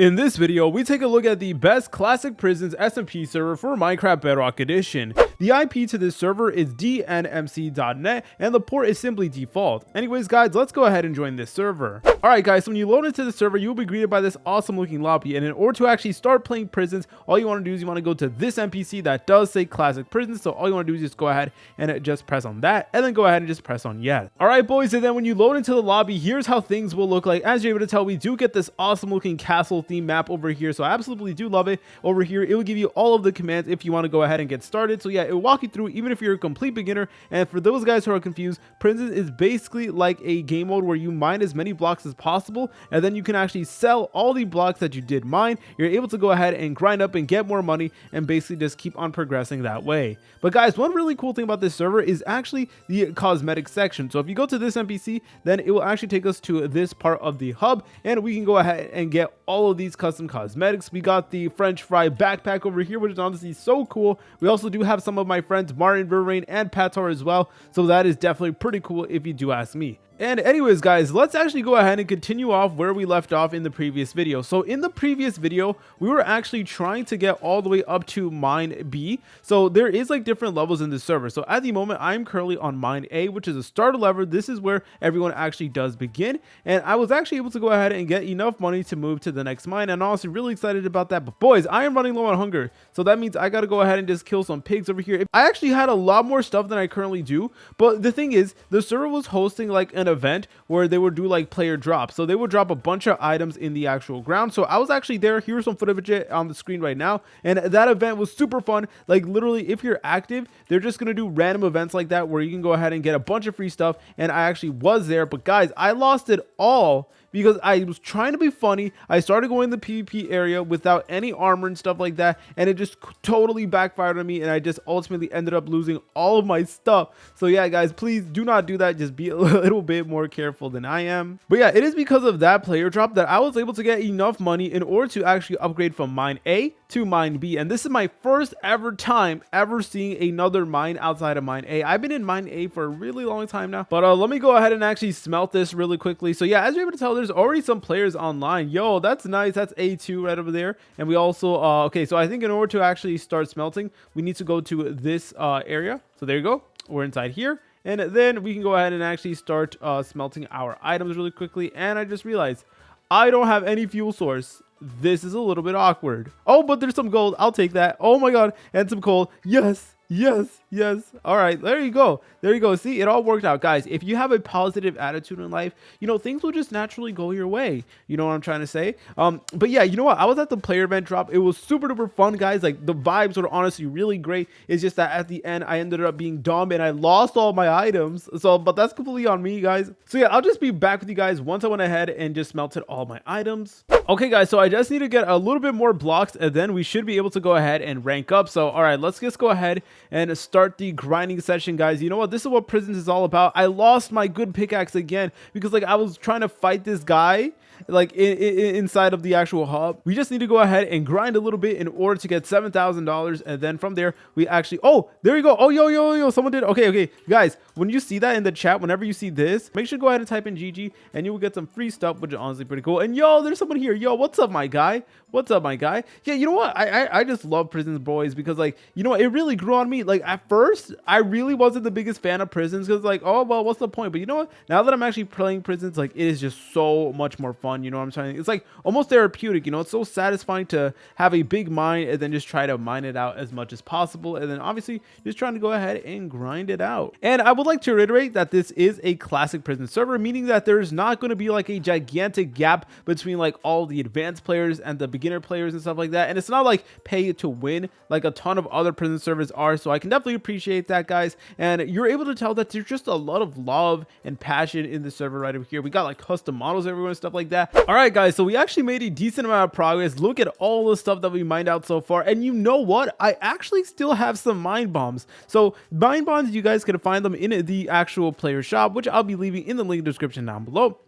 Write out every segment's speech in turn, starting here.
In this video, we take a look at the best classic prisons SMP server for Minecraft Bedrock Edition. The IP to this server is dnmc.net and the port is simply default. Anyways guys, let's go ahead and join this server. Alright guys, so when you load into the server, you'll be greeted by this awesome looking lobby, and in order to actually start playing prisons, all you want to do is you want to go to this NPC that does say classic prisons. So all you want to do is just go ahead and just press on that, and then go ahead and just press on yes. Alright boys, and then when you load into the lobby, here's how things will look like. As you're able to tell, we do get this awesome looking castle theme map over here, so I absolutely do love it. Over here it will give you all of the commands if you want to go ahead and get started. So yeah, it will walk you through even if you're a complete beginner. And for those guys who are confused, prisons is basically like a game mode where you mine as many blocks as possible, and then you can actually sell all the blocks that you did mine. You're able to go ahead and grind up and get more money and basically just keep on progressing that way. But guys, one really cool thing about this server is actually the cosmetic section. So if you go to this NPC, then it will actually take us to this part of the hub, and we can go ahead and get all of these custom cosmetics. We got the French fry backpack over here, which is honestly so cool. We also do have some of my friends Martin, Vervain, and Patar as well, so that is definitely pretty cool if you do ask me. And anyways guys, let's actually go ahead and continue off where we left off in the previous video. So in the previous video, we were actually trying to get all the way up to mine B. So there is like different levels in this server. So at the moment, I'm currently on mine A, which is a starter level. This is where everyone actually does begin. And I was actually able to go ahead and get enough money to move to the next mine. And honestly, really excited about that. But boys, I am running low on hunger. So that means I got to go ahead and just kill some pigs over here. I actually had a lot more stuff than I currently do. But the thing is, the server was hosting like an event where they would do like player drops. So they would drop a bunch of items in the actual ground. So I was actually there. Here's some footage on the screen right now, and that event was super fun. Like literally, if you're active, they're just gonna do random events like that where you can go ahead and get a bunch of free stuff. And I actually was there, but guys, I lost it all because I was trying to be funny. I started going in the PvP area without any armor and stuff like that, and it just totally backfired on me, and I just ultimately ended up losing all of my stuff. So yeah guys, please do not do that. Just be a little bit more careful than I am. But yeah, it is because of that player drop that I was able to get enough money in order to actually upgrade from mine A to mine B. And this is my first ever time ever seeing another mine outside of mine A. I've been in mine A for a really long time now, but let me go ahead and actually smelt this really quickly. So yeah, as you're able to tell, there's already some players online. Yo, that's nice. That's A2 right over there. And we also okay, so I think in order to actually start smelting, we need to go to this area. So there you go, we're inside here, and then we can go ahead and actually start smelting our items really quickly. And I just realized I don't have any fuel source. This is a little bit awkward. Oh, but there's some gold. I'll take that. Oh my god, and some coal. Yes, yes, yes. All right, there you go. There you go. See, it all worked out. Guys, if you have a positive attitude in life, you know, things will just naturally go your way. You know what I'm trying to say? But yeah, you know what? I was at the player event drop. It was super duper fun, guys. Like the vibes were honestly really great. It's just that at the end, I ended up being dumb and I lost all my items. So, but that's completely on me, guys. So yeah, I'll just be back with you guys once I went ahead and just smelted all my items. Okay, guys, so I just need to get a little bit more blocks, and then we should be able to go ahead and rank up. So, all right, let's just go ahead and start the grinding session, guys. You know what? This is what prisons is all about. I lost my good pickaxe again because like I was trying to fight this guy like inside of the actual hub. We just need to go ahead and grind a little bit in order to get $7,000, and then from there we actually, oh, there you go. Oh, yo, someone did. Okay guys, when you see that in the chat, whenever you see this, make sure to go ahead and type in GG and you will get some free stuff, which is honestly pretty cool. And yo, there's someone here. Yo, what's up, my guy? What's up, my guy? Yeah, you know what, I just love prisons, boys, because like, you know, it really grew on me. Like at first I really wasn't the biggest fan of prisons because like, oh well, what's the point? But you know what, now that I'm actually playing prisons, like it is just so much more fun. You know what I'm saying? It's like almost therapeutic. You know, it's so satisfying to have a big mine and then just try to mine it out as much as possible, and then obviously just trying to go ahead and grind it out. And I would like to reiterate that this is a classic prison server, meaning that there's not going to be like a gigantic gap between like all the advanced players and the beginner players and stuff like that. And it's not like pay to win like a ton of other prison servers are. So I can definitely appreciate that, guys. And you're able to tell that there's just a lot of love and passion in the server right over here. We got like custom models everywhere and stuff like that. All right guys, so we actually made a decent amount of progress. Look at all the stuff that we mined out so far, and you know what, I actually still have some mine bombs. So mine bombs, you guys can find them in the actual player shop, which I'll be leaving in the link description down below.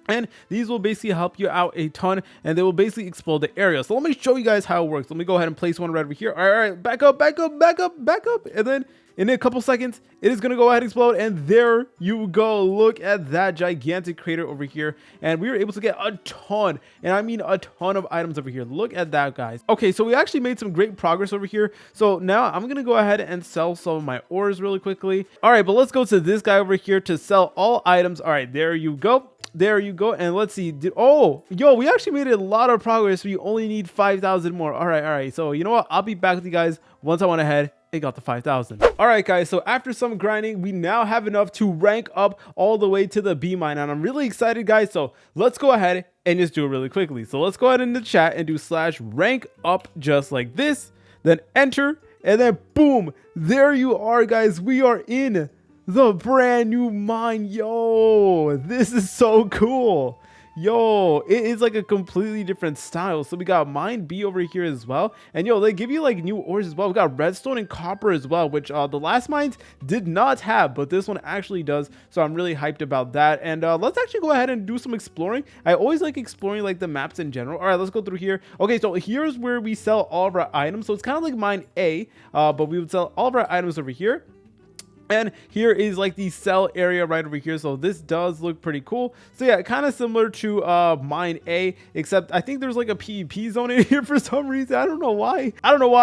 And these will basically help you out a ton, and they will basically explode the area. So let me show you guys how it works. Let me go ahead and place one right over here. All right, back up, back up, back up, back up. And then in a couple seconds, it is going to go ahead and explode. And there you go. Look at that gigantic crater over here. And we were able to get a ton, and I mean a ton of items over here. Look at that, guys. Okay, so we actually made some great progress over here. So now I'm going to go ahead and sell some of my ores really quickly. All right, but let's go to this guy over here to sell all items. All right, there you go. There you go. And let's see. Oh, yo, we actually made a lot of progress. We only need 5,000 more. All right. So you know what? I'll be back with you guys once I went ahead and got the 5,000. All right, guys. So after some grinding, we now have enough to rank up all the way to the B mine. And I'm really excited, guys. So let's go ahead and just do it really quickly. So let's go ahead in the chat and do /rank up just like this. Then enter. And then boom. There you are, guys. We are in the brand new mine. Yo, this is so cool. Yo, it is like a completely different style. So we got mine B over here as well, and yo, they give you like new ores as well. We got redstone and copper as well, which the last mines did not have, but this one actually does. So I'm really hyped about that. And let's actually go ahead and do some exploring. I always like exploring like the maps in general. All right, let's go through here. Okay, so here's where we sell all of our items. So it's kind of like mine A, but we would sell all of our items over here. And here is like the sell area right over here. So this does look pretty cool. So yeah, kind of similar to mine A, except I think there's like a PvP zone in here for some reason. I don't know why,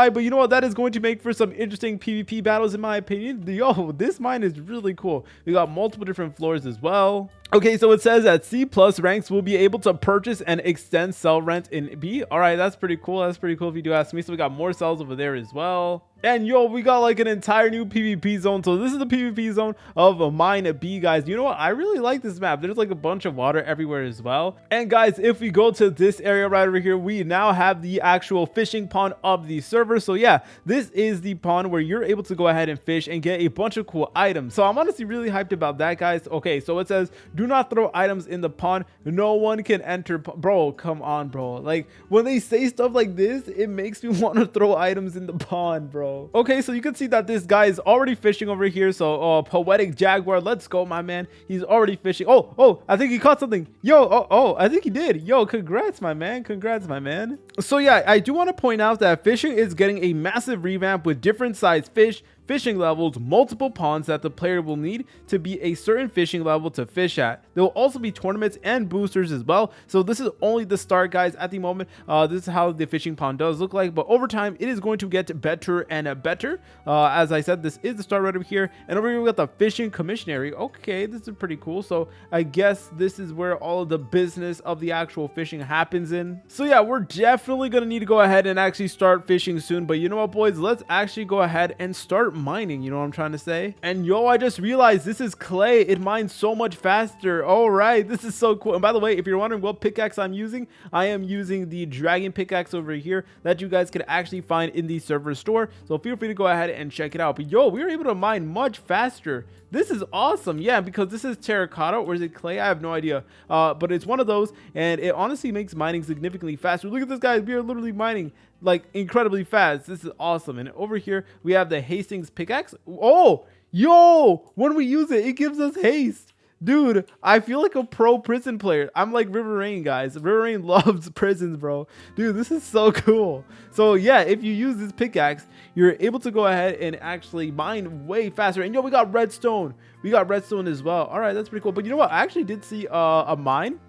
but you know what, that is going to make for some interesting PvP battles in my opinion. Yo, this mine is really cool. We got multiple different floors as well. Okay, so it says that C+ ranks will be able to purchase and extend cell rent in B. All right, that's pretty cool. That's pretty cool if you do ask me. So we got more cells over there as well. And yo, we got like an entire new PvP zone. So this is the PvP zone of mine B, guys. You know what? I really like this map. There's like a bunch of water everywhere as well. And guys, if we go to this area right over here, we now have the actual fishing pond of the server. So yeah, this is the pond where you're able to go ahead and fish and get a bunch of cool items. So I'm honestly really hyped about that, guys. Okay, so it says, do not throw items in the pond. No one can enter. Bro, come on, bro. Like when they say stuff like this, it makes me want to throw items in the pond, bro. Okay, so you can see that this guy is already fishing over here. So poetic jaguar, let's go, my man. He's already fishing. Oh, I think he caught something. Yo, I think he did. Yo, congrats, my man. So yeah, I do want to point out that fishing is getting a massive revamp with different size fish, fishing levels, multiple ponds that the player will need to be a certain fishing level to fish at. There will also be tournaments and boosters as well. So this is only the start, guys. At the moment, this is how the fishing pond does look like, but over time it is going to get better and better. As I said, this is the start right over here, and over here we got the fishing commissionary. Okay, this is pretty cool. So I guess this is where all of the business of the actual fishing happens in. So yeah, we're definitely gonna need to go ahead and actually start fishing soon. But you know what, boys, let's actually go ahead and start mining. You know what I'm trying to say? And yo, I just realized this is clay. It mines so much faster. All right, this is so cool. And by the way, if you're wondering what pickaxe I'm using, I am using the dragon pickaxe over here that you guys can actually find in the server store. So feel free to go ahead and check it out. But yo, we were able to mine much faster. This is awesome. Yeah, because this is terracotta, or is it clay? I have no idea. But it's one of those, and it honestly makes mining significantly faster. Look at this, guys. We are literally mining like incredibly fast. This is awesome. And over here we have the Hastings pickaxe. Oh, yo, when we use it, it gives us haste. Dude, I feel like a pro prison player. I'm like River Rain, guys. River Rain loves prisons, bro. Dude, this is so cool. So yeah, if you use this pickaxe, you're able to go ahead and actually mine way faster. And yo, we got redstone. We got redstone as well. All right, that's pretty cool. But you know what? I actually did see a mine.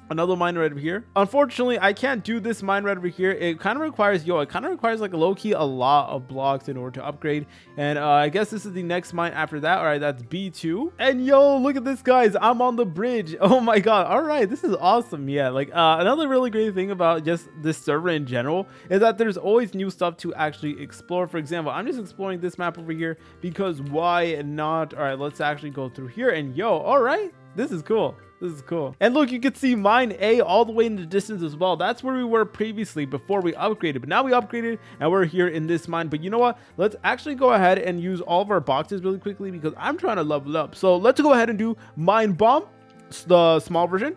Another mine right over here. Unfortunately, I can't do this mine right over here. It kind of requires, like a low-key a lot of blocks in order to upgrade. And I guess this is the next mine after that. All right, that's B2. And yo, look at this, guys. I'm on the bridge. Oh my god. All right, this is awesome. Yeah, like another really great thing about just this server in general is that there's always new stuff to actually explore. For example, I'm just exploring this map over here because why not? All right, let's actually go through here. And yo, all right, this is cool. This is cool. And look, you can see mine A all the way in the distance as well. That's where we were previously before we upgraded. But now we upgraded and we're here in this mine. But you know what? Let's actually go ahead and use all of our boxes really quickly because I'm trying to level up. So let's go ahead and do mine bomb, the small version.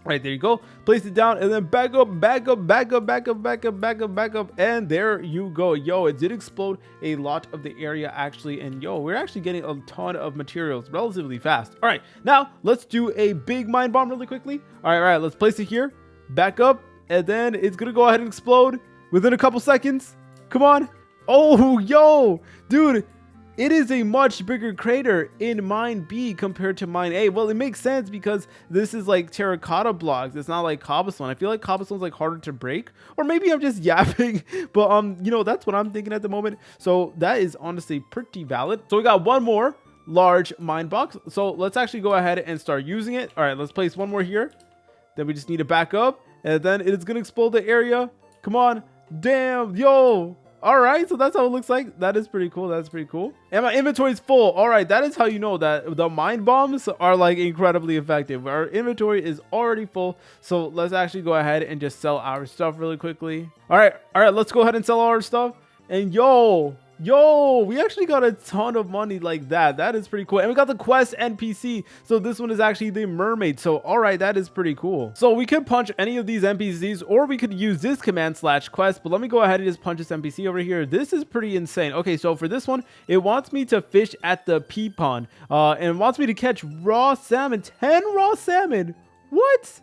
Right, there you go. Place it down and then back up, back up, back up, back up, back up, back up, back up. And there you go. Yo, it did explode a lot of the area actually. And yo, we're actually getting a ton of materials relatively fast. All right, now let's do a big mine bomb really quickly. All right, let's place it here, back up, and then it's going to go ahead and explode within a couple seconds. Come on. Oh, yo, dude. It is a much bigger crater in mine B compared to mine A. Well, it makes sense because this is like terracotta blocks. It's not like cobblestone. I feel like cobblestone's like harder to break, or maybe I'm just yapping, but you know, that's what I'm thinking at the moment. So that is honestly pretty valid. So we got one more large mine box. So let's actually go ahead and start using it. All right, let's place one more here. Then we just need to back up, and then it's gonna explode the area. Come on. Damn, yo. All right, so that's how it looks like. That is pretty cool. That's pretty cool. And my inventory is full. All right, that is how you know that the mine bombs are like incredibly effective. Our inventory is already full. So let's actually go ahead and just sell our stuff really quickly. All right, let's go ahead and sell all our stuff. And yo, we actually got a ton of money like that. That is pretty cool. And we got the quest NPC. So this one is actually the mermaid. So all right, that is pretty cool. So we could punch any of these NPCs, or we could use this command /quest. But let me go ahead and just punch this NPC over here. This is pretty insane. Okay, so for this one, it wants me to fish at the pea pond, and it wants me to catch raw salmon. 10 raw salmon. What,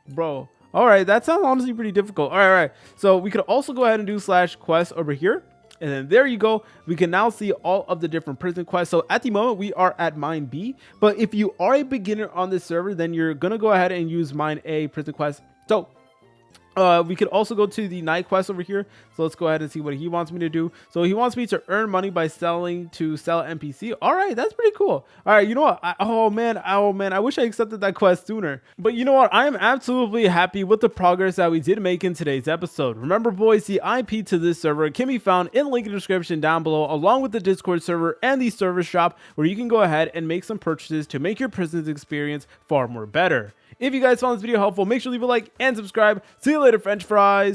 bro? All right, that sounds honestly pretty difficult. All right. So we could also go ahead and do /quest over here. And then there you go. We can now see all of the different prison quests. So at the moment, we are at mine B. But if you are a beginner on this server, then you're going to go ahead and use mine A prison quest. So we could also go to the night quest over here. So let's go ahead and see what he wants me to do. So he wants me to earn money by selling to sell NPC. All right, that's pretty cool. All right, you know what? Oh man, I wish I accepted that quest sooner. But you know what? I am absolutely happy with the progress that we did make in today's episode. Remember, boys, the IP to this server can be found in the link in the description down below, along with the Discord server and the server shop, where you can go ahead and make some purchases to make your prisons experience far more better. If you guys found this video helpful, make sure to leave a like and subscribe. See you later, French fries.